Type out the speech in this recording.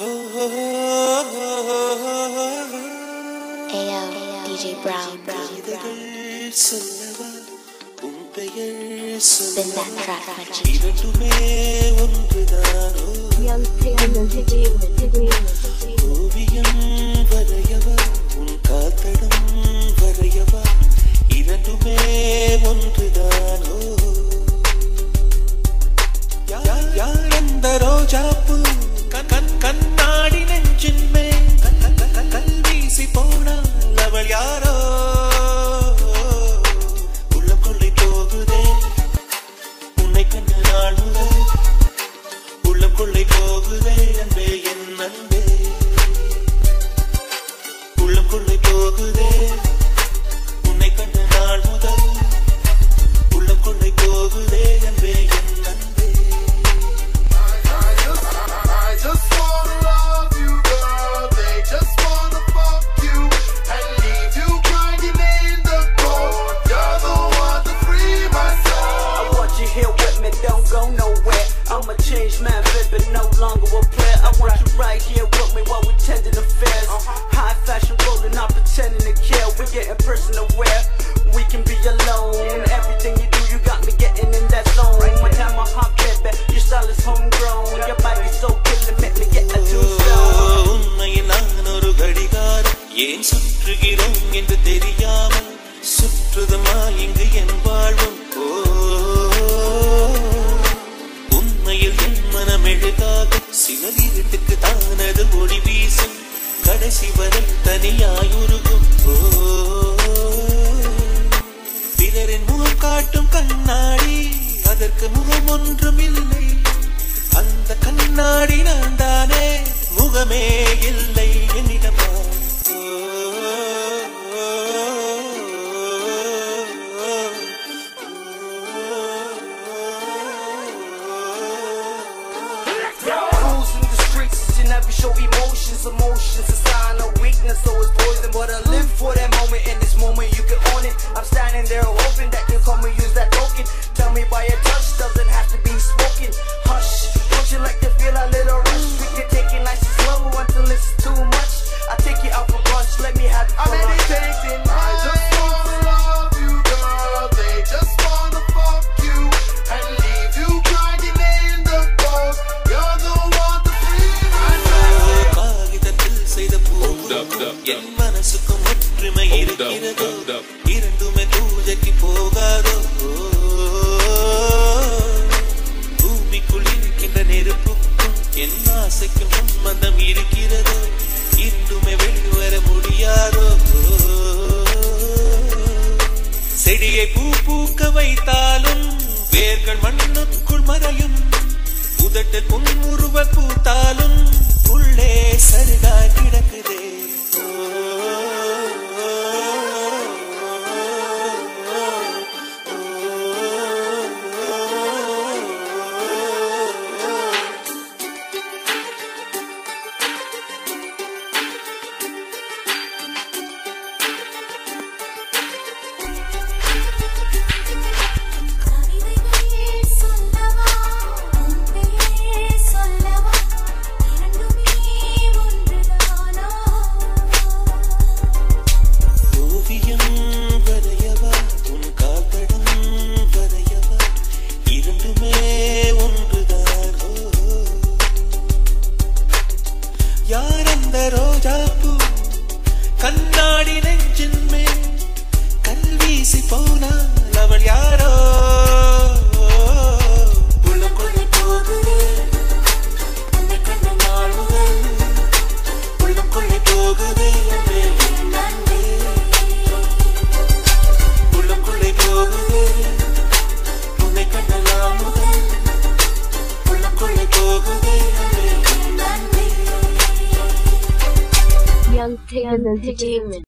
Ayo, DJ Brown. Spin that track, my G. Young Taylor, ரோஜாப்பு கண்ணாடி நெஞ்சின் மேல் கல்வீசி போனால் அவள் யாரோ உள்ளம் கொள்ளை போகுதே உன்னை கண்ட நாள் முதல் உள்ளம் கொள்ளை போகுதே அன்பே என் அன்பே உள்ளம் கொள்ளை போகுதே உன்னை கண்ட நாள் முதல் உள்ளம் கொள்ளை போகுதே அன்பே என் அன்பே. Don't go nowhere. I'm a changed man, but no longer a player. I want you right here with me while we tending affairs. High fashion, rolling, not pretending to care. We're getting personal where we can be alone. Everything you do, you got me getting in that zone. One time I hop baby, your style is homegrown. Your body's so killer, make me get a tombstone. உன்னையில் நான் ஒரு கடிகாரம் ஏன் சுற்றுகிறோம் என்று தெரியாமல் சுற்றுதமா இங்கு என் வாழ்வும். மெழுகாக சிலர் இருட்டுக்கு தானது ஒளி வீசும் கடைசி வரை தனியாயுருகும். பிறரின் முகம் காட்டும் கண்ணாடி அதற்கு முகம் ஒன்றும் இல்லை. அந்த கண்ணாடி நான் தானே முகமே இல்லை என்னிடமா. Show emotions, emotions a sign of weakness, so it's poison. But I live for that moment, in this moment you can own it. I'm standing there hoping that you come and use that token. Tell me by your touch, doesn't have to be spoken. Hush, don't you like to feel a little rush? We can take it nice and slow until it's too much. I take you out for brunch, let me have it. I'm meditating. I just wanna love you, girl. They just wanna fuck you and leave you grinding in the cold. You're the one to free. என் மனசுக்கும் ஒற்றுமை இருக்கிறதோ இரண்டுமே பூஜைக்கு போகாதோ. பூமிக்குள் இருக்கின்ற நெருப்புக்கும் என் ஆசைக்கும் சம்பந்தம் இருக்கிறதோ இரண்டுமே வெளிவர முடியாதோ. செடியை பூ பூக்க வைத்தாலும் வேர்கள் மண்ணுக்குள் மறையும். உதட்டு புன்முறுவ பூத்தாலும் உள்ளே சருகா கிடக்குதே. ரோஜாப்பு கண்ணாடி நெஞ்சின் மேல் கல்வீசி போனால் அவள் யாரோ உள்ளம் கொள்ளை போகுதே உன்னை கண்ட நாள் முதல் உள்ளம் கொள்ளை போகுதே அன்பே என் அன்பே உள்ளம் கொள்ளை போகுதே உன்னை கண்ட நாள் முதல் உள்ளம் கொள்ளை போகுதே அன்பே என் அன்பே. Young Taylor Entertainment.